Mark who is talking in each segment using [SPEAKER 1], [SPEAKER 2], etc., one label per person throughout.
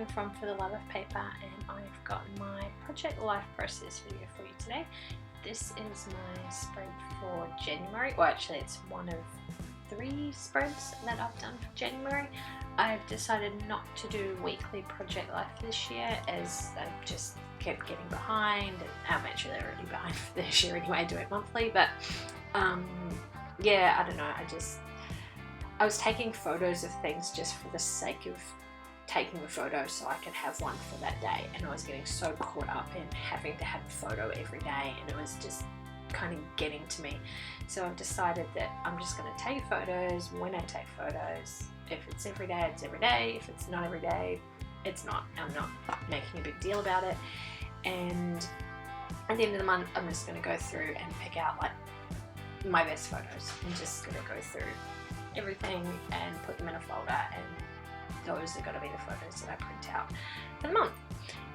[SPEAKER 1] Jen from For the Love of Paper, and I've got my Project Life process video for you today. This is my spread for January. Well, actually it's one of 3 spreads that I've done for January. I've decided not to do weekly Project Life this year as I've just kept getting behind, and I'm actually already behind for this year anyway. I do it monthly, but yeah, I don't know, I was taking photos of things just for the sake of taking a photo so I could have one for that day, and I was getting so caught up in having to have a photo every day, and it was just kind of getting to me. So I've decided that I'm just going to take photos when I take photos. If it's every day, it's every day. If it's not every day, it's not. I'm not making a big deal about it. And at the end of the month, I'm just going to go through and pick out like my best photos. I'm just going to go through everything and put them in a folder, and those are going to be the photos that I print out for the month.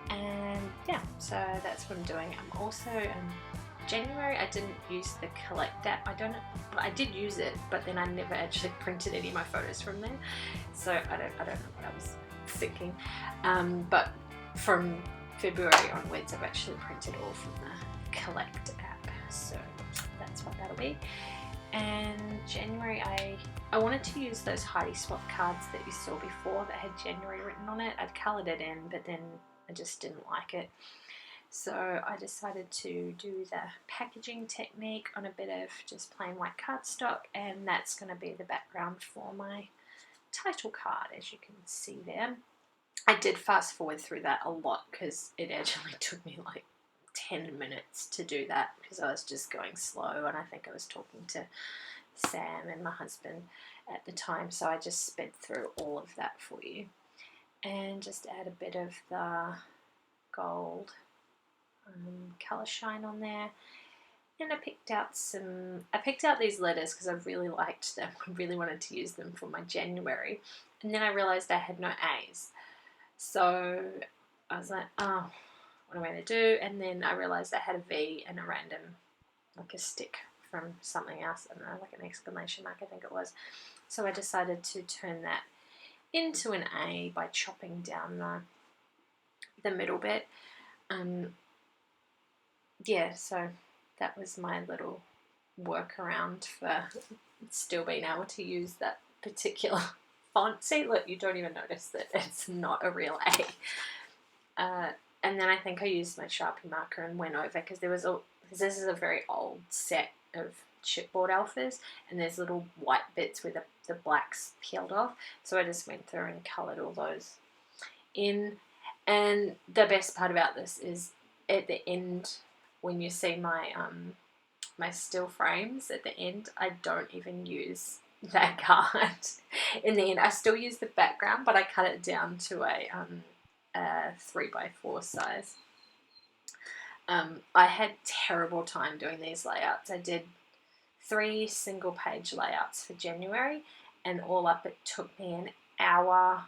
[SPEAKER 1] And yeah, so that's what I'm doing. I'm also January I didn't use the Collect app. I did use it, but then I never actually printed any of my photos from there, so I don't know what I was thinking. But from February onwards I've actually printed all from the Collect app, so that's what that'll be. And January I wanted to use those Heidi Swap cards that you saw before that had January written on it. I'd coloured it in, but then I just didn't like it. So I decided to do the packaging technique on a bit of just plain white cardstock, and that's going to be the background for my title card, as you can see there. I did fast forward through that a lot because it actually took me like 10 minutes to do that because I was just going slow, and I think I was talking to Sam and my husband at the time, so I just sped through all of that for you. And just add a bit of the gold colour shine on there. And I picked out these letters because I really liked them. I really wanted to use them for my January, and then I realised I had no A's, so I was like, oh, what am I going to do? And then I realised I had a V and a random, like a stick from something else, I don't know, like an exclamation mark I think it was. So I decided to turn that into an A by chopping down the middle bit. Yeah, so that was my little workaround for still being able to use that particular font. See, look, you don't even notice that it's not a real A. And then I think I used my Sharpie marker and went over, because this is a very old set of chipboard alphas, and there's little white bits where the black's peeled off, so I just went through and coloured all those in. And the best part about this is at the end, when you see my my still frames at the end, I don't even use that card. In the end, I still use the background, but I cut it down to a 3x4 size. I had terrible time doing these layouts. I did 3 single page layouts for January, and all up it took me an hour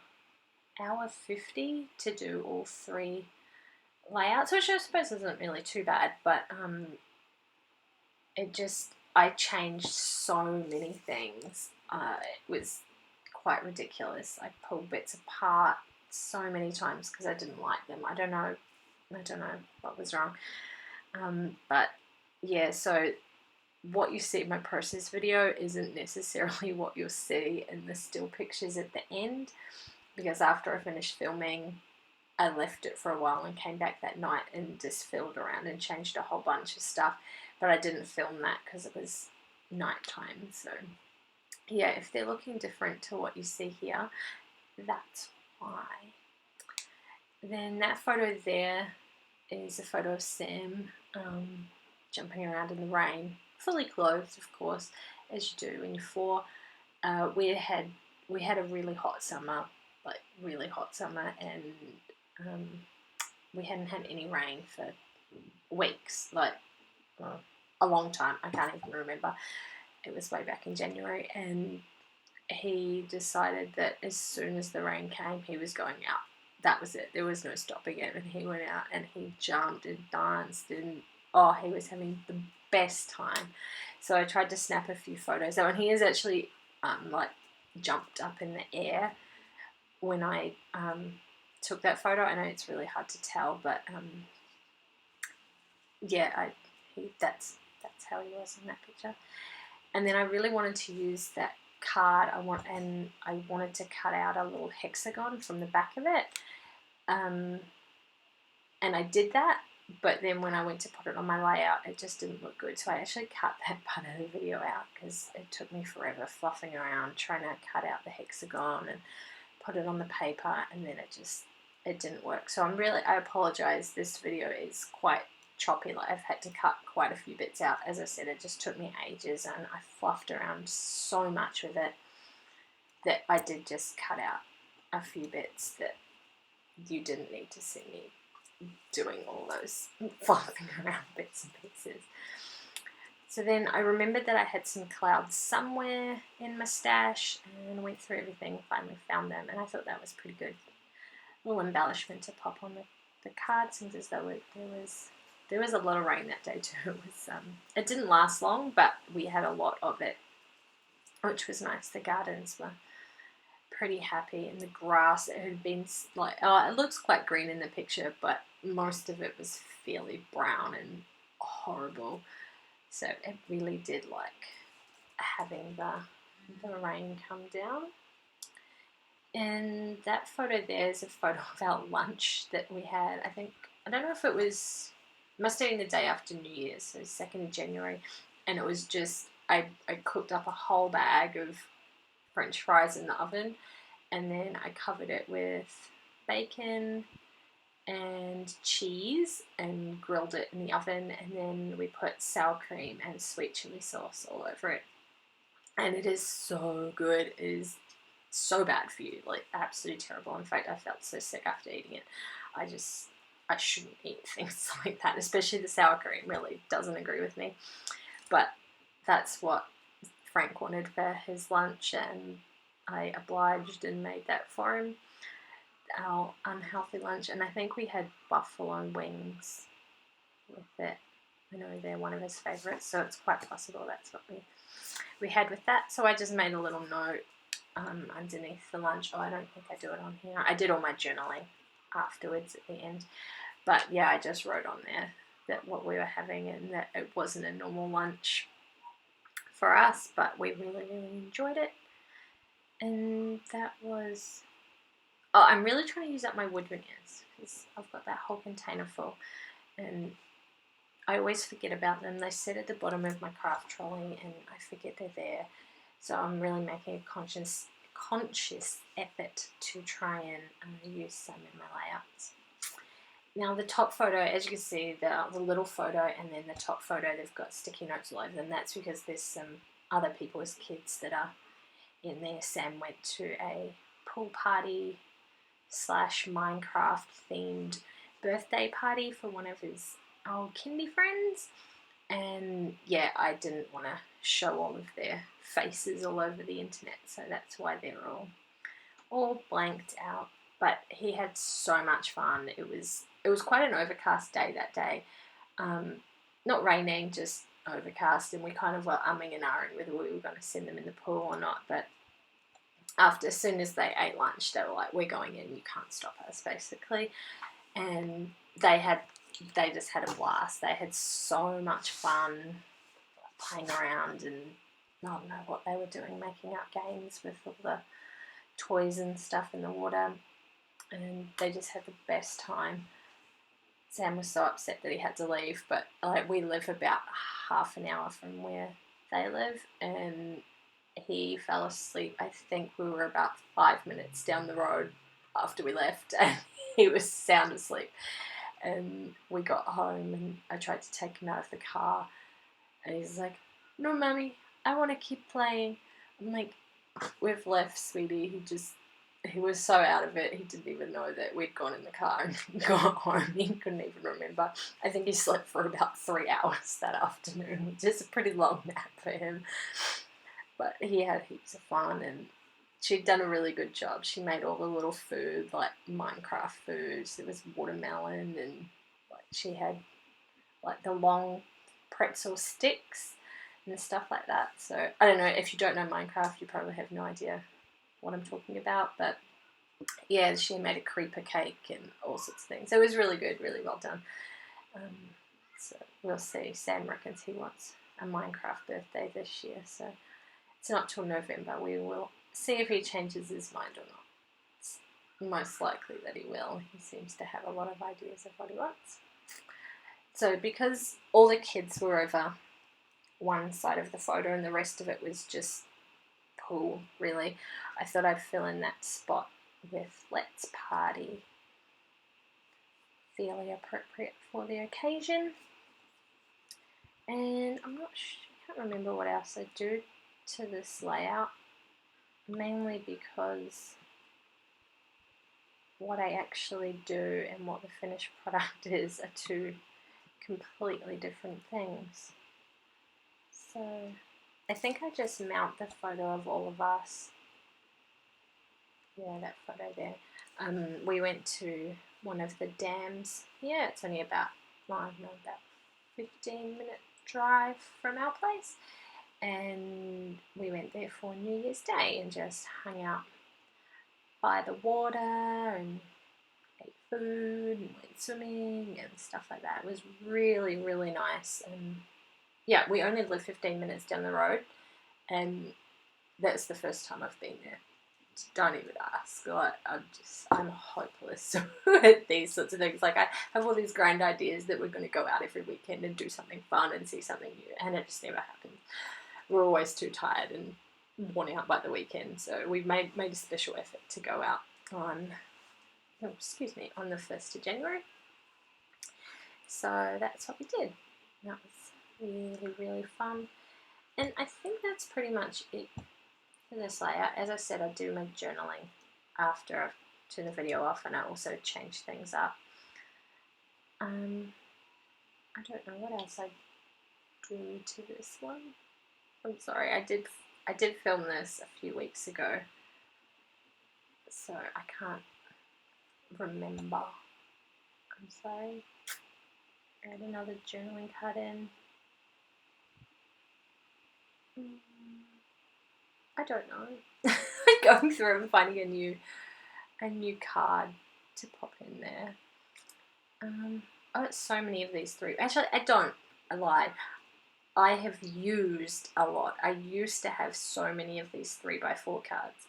[SPEAKER 1] 50 to do all 3 layouts, which I suppose isn't really too bad, but I changed so many things. It was quite ridiculous. I pulled bits apart so many times because I didn't like them. I don't know what was wrong. But yeah, so what you see in my process video isn't necessarily what you'll see in the still pictures at the end, because after I finished filming, I left it for a while and came back that night and just fiddled around and changed a whole bunch of stuff, but I didn't film that because it was nighttime. So yeah, if they're looking different to what you see here, that's why. Then that photo there is a photo of Sam jumping around in the rain, fully clothed, of course, as you do when you're 4. We had a really hot summer, and we hadn't had any rain for weeks, a long time. I can't even remember. It was way back in January, and he decided that as soon as the rain came, he was going out. That was it. There was no stopping it, and he went out and he jumped and danced, and he was having the best time. So I tried to snap a few photos. And he is actually jumped up in the air when I took that photo. I know it's really hard to tell, but yeah, that's how he was in that picture. And then I really wanted to use that card. I wanted to cut out a little hexagon from the back of it, and I did that. But then when I went to put it on my layout, it just didn't look good. So I actually cut that part of the video out because it took me forever fluffing around trying to cut out the hexagon and put it on the paper, and then it didn't work. So I apologize. This video is quite choppy. Like, I've had to cut quite a few bits out. As I said, it just took me ages, and I fluffed around so much with it that I did just cut out a few bits that you didn't need to see me doing all those fluffing around bits and pieces. So then I remembered that I had some clouds somewhere in my stash, and went through everything, finally found them, and I thought that was pretty good. A little embellishment to pop on the card, seems as though there was a lot of rain that day too. It didn't last long, but we had a lot of it, which was nice. The gardens were pretty happy, and the grass, it had been like, it looks quite green in the picture, but most of it was fairly brown and horrible. So it really did like having the rain come down. And that photo there is a photo of our lunch that we had. I don't know if it must have been the day after New Year's, so 2nd of January. And it was just, I cooked up a whole bag of French fries in the oven, and then I covered it with bacon and cheese and grilled it in the oven, and then we put sour cream and sweet chili sauce all over it. And it is so good. It is so bad for you, like absolutely terrible. In fact, I felt so sick after eating it. I shouldn't eat things like that, especially the sour cream really doesn't agree with me. But that's what Frank wanted for his lunch, and I obliged and made that for him, our unhealthy lunch. And I think we had buffalo wings with it. I know they're one of his favourites, so it's quite possible that's what we had with that. So I just made a little note underneath the lunch. I don't think I do it on here. I did all my journaling afterwards at the end. But yeah, I just wrote on there that what we were having, and that it wasn't a normal lunch for us, but we really, really enjoyed it. And that was... Oh, I'm really trying to use up my wood veneers because I've got that whole container full, and I always forget about them. They sit at the bottom of my craft trolley, and I forget they're there. So I'm really making a conscious effort to try and use some in my layouts. Now the top photo, as you can see, the little photo and then the top photo, they've got sticky notes all over them. That's because there's some other people's kids that are in there. Sam went to a pool party / Minecraft themed birthday party for one of his old kindy friends, and yeah, I didn't want to show all of their faces all over the internet, so that's why they're all blanked out. But he had so much fun. It was quite an overcast day that day, not raining, just overcast, and we kind of were umming and ahhing whether we were going to send them in the pool or not. But as soon as they ate lunch, they were like, "We're going in. You can't stop us," basically. And they just had a blast. They had so much fun playing around, and I don't know what they were doing, making up games with all the toys and stuff in the water, and they just had the best time. Sam was so upset that he had to leave, but like, we live about half an hour from where they live, and he fell asleep. I think we were about 5 minutes down the road after we left, and he was sound asleep. And we got home, and I tried to take him out of the car, and he's like, "No, Mummy, I want to keep playing." I'm like, "We've left, sweetie." He was so out of it, he didn't even know that we'd gone in the car and got home. He couldn't even remember. I think he slept for about 3 hours that afternoon, which is a pretty long nap for him. But he had heaps of fun, and she'd done a really good job. She made all the little food, like Minecraft foods. There was watermelon, and like she had like the long pretzel sticks and stuff like that. So I don't know, if you don't know Minecraft, you probably have no idea what I'm talking about, but yeah, she made a creeper cake and all sorts of things. So it was really good, really well done. So we'll see. Sam reckons he wants a Minecraft birthday this year, so it's not till November. We will see if he changes his mind or not. It's most likely that he will. He seems to have a lot of ideas of what he wants. So because all the kids were over one side of the photo and the rest of it was just pool, really, I thought I'd fill in that spot with Let's Party. Fairly appropriate for the occasion. And I can't remember what else I do to this layout, mainly because what I actually do and what the finished product is are two completely different things. So I think I just mount the photo of all of us. Yeah, that photo there. We went to one of the dams. Yeah, it's only about 15-minute drive from our place, and we went there for New Year's Day and just hung out by the water and ate food and went swimming and stuff like that. It was really, really nice. And yeah, we only live 15 minutes down the road, and that's the first time I've been there. Don't even ask. Like, I'm hopeless at these sorts of things. Like, I have all these grand ideas that we're going to go out every weekend and do something fun and see something new, and it just never happens. We're always too tired and worn out by the weekend, so we made a special effort to go out on the 1st of January. So that's what we did. That was really, really fun. And I think that's pretty much it for this layout. As I said, I do my journaling after I've turned the video off, and I also change things up. I don't know what else I do to this one. I'm sorry, I did film this a few weeks ago, so I can't remember. I'm sorry. Add another journaling card in. I don't know. Going through and finding a new card to pop in there. Oh, so many of these three. Actually, I lied. I have used a lot. I used to have so many of these 3x4 cards,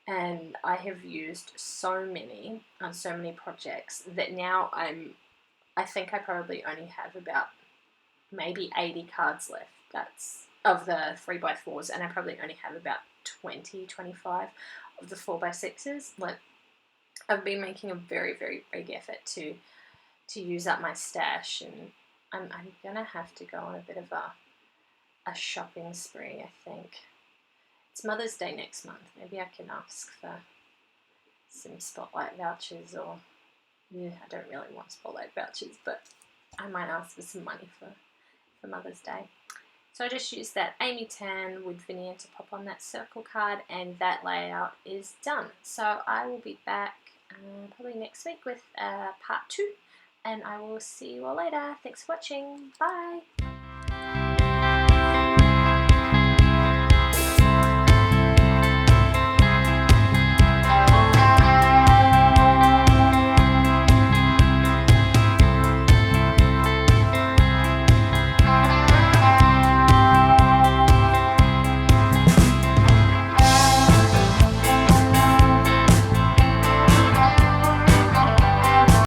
[SPEAKER 1] and I have used so many on so many projects that now I think I probably only have about maybe 80 cards left. That's of the 3x4s, and I probably only have about 25 of the 4x6s. Like, I've been making a very, very big effort to use up my stash, and I'm gonna have to go on a bit of a shopping spree, I think. It's Mother's Day next month. Maybe I can ask for some Spotlight vouchers, or yeah, I don't really want Spotlight vouchers, but I might ask for some money for Mother's Day. So I just used that Amy Tan wood veneer to pop on that circle card, and that layout is done. So I will be back probably next week with part 2, and I will see you all later. Thanks for watching. Bye!